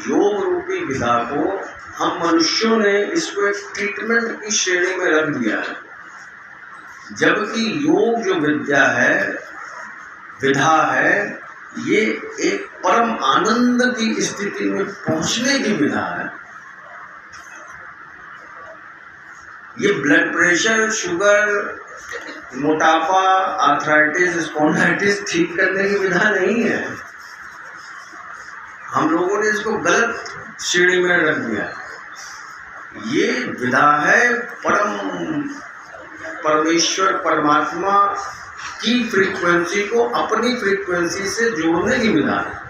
योग रूपी विधा को हम मनुष्यों ने इसको एक ट्रीटमेंट की श्रेणी में रख दिया है, जबकि योग जो विद्या है, विधा है, ये एक परम आनंद की स्थिति में पहुंचने की विधा है। ये ब्लड प्रेशर, शुगर, मोटापा, आर्थराइटिस, स्पॉन्डिलाइटिस ठीक करने की विधा नहीं है। हम लोगों ने इसको गलत श्रेणी में रख दिया। ये विधा है परमेश्वर परमात्मा की फ्रीक्वेंसी को अपनी फ्रीक्वेंसी से जोड़ने की विधा है।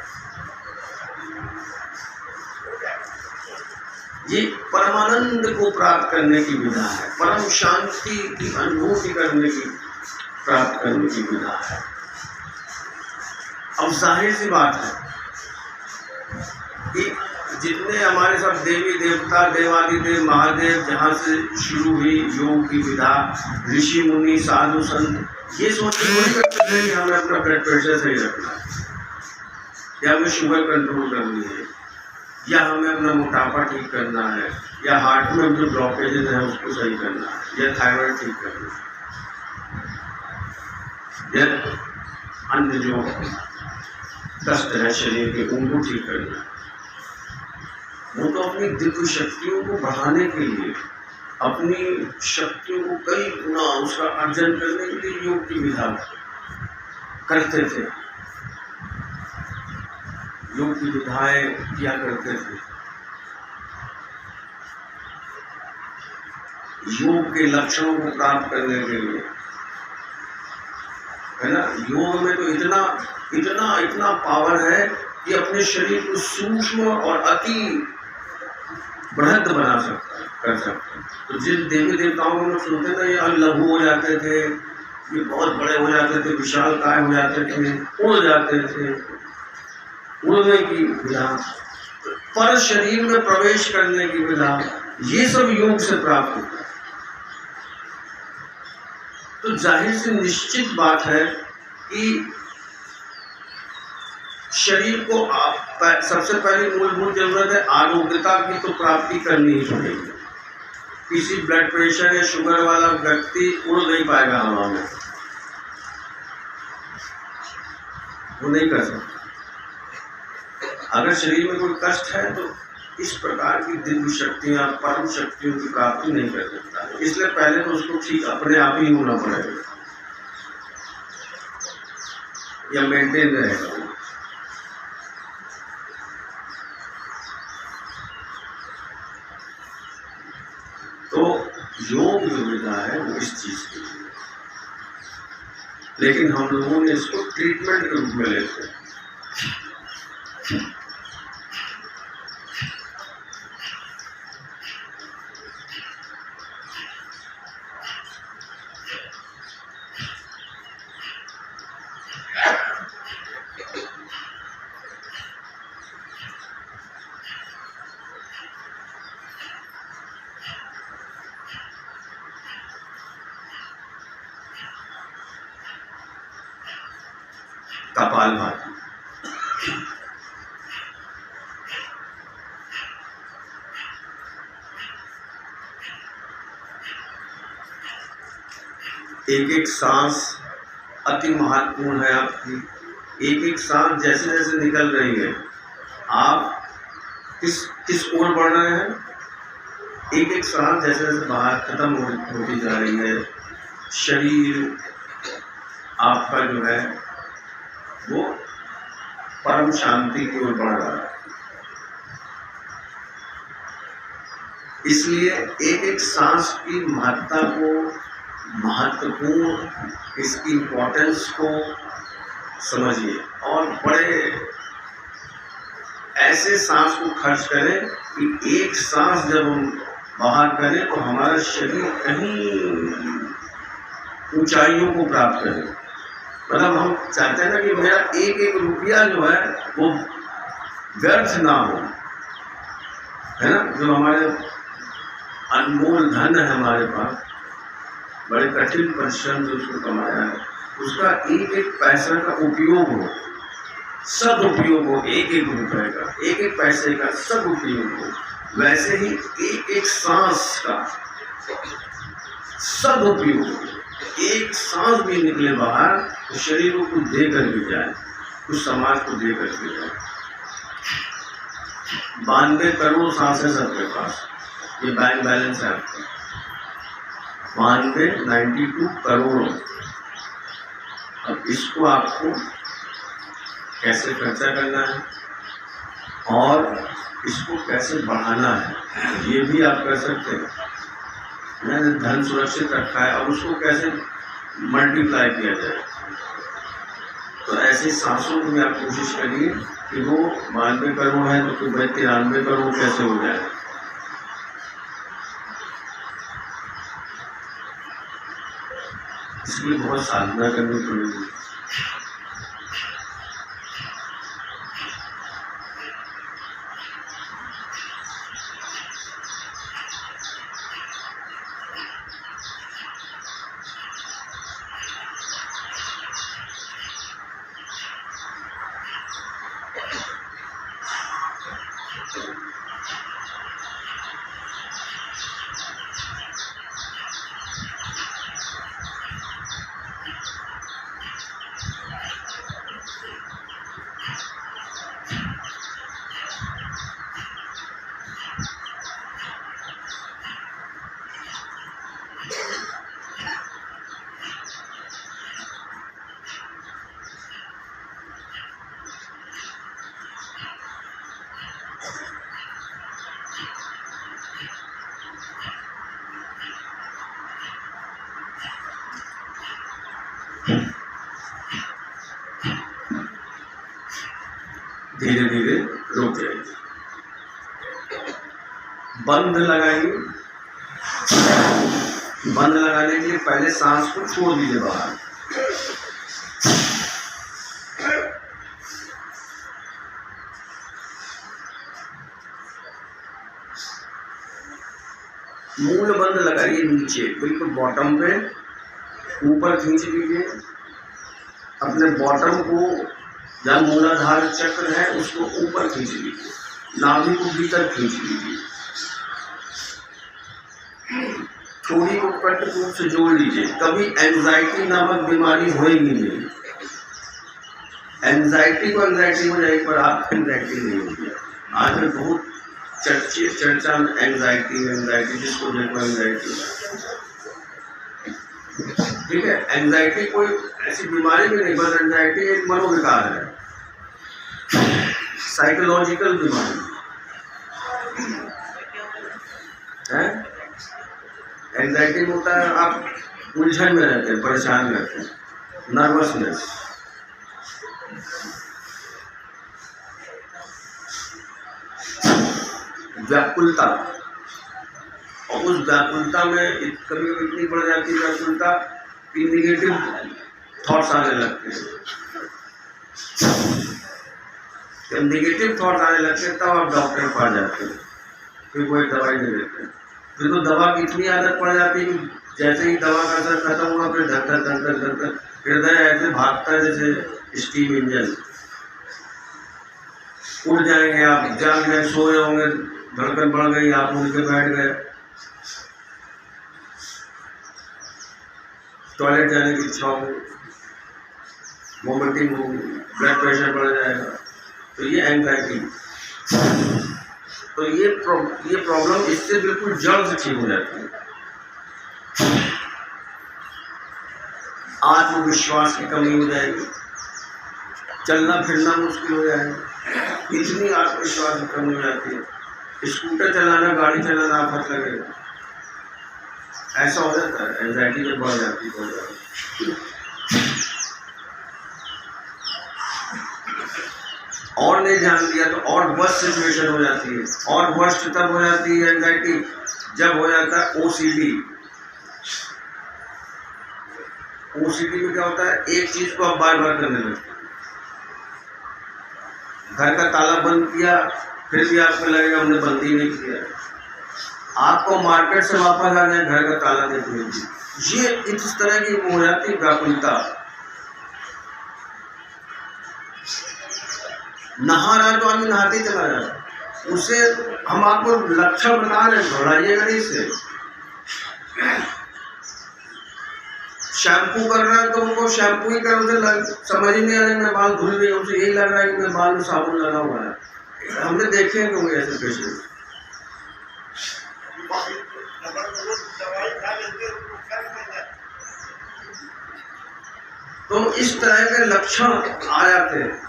ये परमानंद को प्राप्त करने की विधा है, परम शांति की अनुभूति प्राप्त करने की विधा है। अब जाहिर सी बात है कि जितने हमारे सब देवी देवता, देवादिदेव, महादेव, जहाँ से शुरू हुई योग की विधा, ऋषि मुनि, साधु संत, ये सोचते थोड़ी करते थे कि हमें अपना ब्लड प्रेशर सही रखना है, या हमें शुगर कंट्रोल करनी है, या हमें अपना मोटापा ठीक करना है, या हार्ट में जो ब्लॉकेजेस हैं उसको सही करना है, या थायराइड ठीक करना है, या अन्य जो कष्ट है शरीर के उनको ठीक करना है। वो तो अपनी दिव्य शक्तियों को बढ़ाने के लिए, अपनी शक्तियों को कई गुना उसका अर्जन करने के लिए योग की विधा करते थे, योग की विधाएं किया करते थे। योग के लक्षणों को प्राप्त करने के लिए, है ना। योग में तो इतना इतना इतना पावर है कि अपने शरीर को सूक्ष्म और अति बृहद बना सकता है, कर सकता है। तो जिन देवी देवताओं को लोग सुनते थे ये लघु हो जाते थे, ये बहुत बड़े हो जाते थे, विशाल काय हो जाते थे, उड़ जाते थे, उड़ने की विधा, पर शरीर में प्रवेश करने की विधा, ये सब योग से प्राप्त होता है। तो जाहिर से निश्चित बात है कि शरीर को सबसे पहली मूलभूत जरूरत है आरोग्यता की, तो प्राप्ति करनी ही पड़ेगी। किसी ब्लड प्रेशर या शुगर वाला व्यक्ति उड़ नहीं पाएगा हवा में, वो नहीं कर सकता। अगर शरीर में कोई कष्ट है तो इस प्रकार की दिव्य शक्तियां, परम शक्तियों की प्राप्ति नहीं कर सकता। इसलिए पहले तो उसको ठीक अपने आप ही होना पड़ेगा या मेंटेन रहेगा। तो योग जो विधा है वो इस चीज के लिए, लेकिन हम लोगों ने इसको ट्रीटमेंट के रूप में लेते हैं। कपालभाति, एक एक सांस अति महत्वपूर्ण है आपकी। एक एक सांस जैसे जैसे निकल रही है, आप किस ओर बढ़ रहे हैं। एक एक सांस जैसे जैसे बाहर खत्म होती जा रही है, शरीर आपका जो है वो परम शांति की ओर बढ़ रहा है। इसलिए एक एक सांस की महत्ता को, महत्वपूर्ण इसकी इम्पोर्टेंस को समझिए, और बड़े ऐसे सांस को खर्च करें कि एक सांस जब हम बाहर करें तो हमारा शरीर कहीं ऊंचाइयों को प्राप्त करे। मतलब हम चाहते हैं ना कि मेरा एक एक रुपया जो है वो व्यर्थ ना हो, है ना। जो हमारे अनमोल धन है हमारे पास, बड़े कठिन परिश्रम से उसको कमाया है, उसका एक एक पैसा का उपयोग हो, सदुपयोग हो, एक एक रुपए का, एक एक पैसे का सदुपयोग हो, वैसे ही एक एक सांस का सदुपयोग हो। एक सांस भी निकले बाहर तो शरीर को दे कर भी जाए, कुछ समाज को दे कर भी जाए। 92 करोड़ सांसें सबके पास, ये बैंक बैलेंस है आपका 92 करोड़। अब इसको आपको कैसे खर्चा करना है और इसको कैसे बढ़ाना है ये भी आप कर सकते हैं। मैंने धन सुरक्षित रखा है, अब उसको कैसे मल्टीप्लाई किया जाए। तो ऐसे सांसों में आप कोशिश करिए कि वो 92 करोड़ है तो 93 करोड़ कैसे हो जाए। इसलिए बहुत साधना करनी पड़ेगी। धीरे धीरे रुक जाइए, बंद लगाइए। बंद लगाने के लिए पहले सांस को छोड़ दीजिए बाहर। मूल बंद लगाइए नीचे, बिल्कुल बॉटम पे, ऊपर खींच लीजिए अपने बॉटम को, जहाँ मूलाधार चक्र है उसको ऊपर खींच लीजिए, नाभि को भीतर खींच लीजिए, थोड़ी को कंठ रूप से जोड़ लीजिए। कभी एंजाइटी नामक बीमारी होएगी नहीं। एंजाइटी को एंजाइटी हो जाएगी पर आपको एंजाइटी नहीं होगी। आजकल बहुत चर्चा एंजाइटी जिसको देखो एंजाइटी, ठीक है। एंजाइटी कोई ऐसी बीमारी भी नहीं, बस एंजाइटी एक मनोविकार है, साइकोलॉजिकल बीमारी है। एंजाइटी में होता है आप उलझन में रहते हैं, परेशान रहते हैं, नर्वसनेस। व्याकुलता, और उस व्याकुलता में कभी इतनी बढ़ जाती है व्याकुलता कि निगेटिव थॉट्स आने लगते हैं। जब निगेटिव थॉट्स आने लगते हैं तब आप डॉक्टर के पास जाते हैं, फिर कोई दवाई नहीं देते। फिर तो दवा की इतनी आदत पड़ जाती है कि जैसे ही दवा का असर खत्म हुआ फिर धक धक धक धक धक धक हृदय ऐसे भागता है जैसे स्टीम इंजन। उठ जाएंगे आप, जाग गए, सो रहे होंगे, धड़कन बढ़ गई, आप उठ के बैठ गए, टॉयलेट जाने की इच्छा होगी, वोमिटिंग होगी, ब्लड प्रेशर बढ़ जाएगा। तो ये एंजाइटी, तो ये प्रॉब्लम इससे बिल्कुल जड़ से ठीक हो जाती है। आत्मविश्वास की कमी हो जाएगी, चलना फिरना मुश्किल हो जाएगा, इतनी आत्मविश्वास की कमी हो जाती है। स्कूटर चलाना, गाड़ी चलाना आफत लगेगा, ऐसा हो जाता है। एंजाइटी जब बढ़ जाती है बहुत ज़्यादा, और नहीं ध्यान दिया तो और वर्स्ट सिचुएशन हो जाती है। और वर्स्ट तब हो जाती है एंजाइटी जब हो जाता है ओसीडी। ओसीडी में क्या होता है, एक चीज को आप बार बार करने लगते हैं। घर का ताला बंद किया फिर भी आपको लगेगा हमने बंद ही नहीं किया। आपको मार्केट से वापस आ जाए, घर का ताला नहीं खुलेगी। ये इस तरह की हो जाती है व्याकुलता। नहा रहा है तो आदमी नहाते चला जा रहा है। उससे हम आपको लक्षण बता रहे हैं, घबराइएगा नहीं इससे। शैम्पू कर रहा है तो उनको शैम्पू ही कर, समझ ही नहीं आ रहा है मैं बाल धुल रही हूँ, उसे यही लग रहा है कि मेरे बाल में साबुन लगा हुआ है। हमने देखे हैं कोई ऐसे पेशेंट। तो इस तरह के लक्षण आ जाते हैं।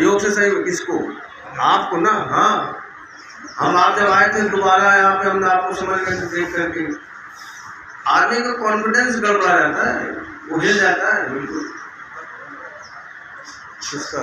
योग से सही किसको? आपको ना। हाँ, हम आप जब आए थे दोबारा यहाँ पे, हमने आपको समझ करके देख करके आदमी का कॉन्फिडेंस गड़बड़ा जाता है, वो हिल जाता है बिल्कुल। किसका?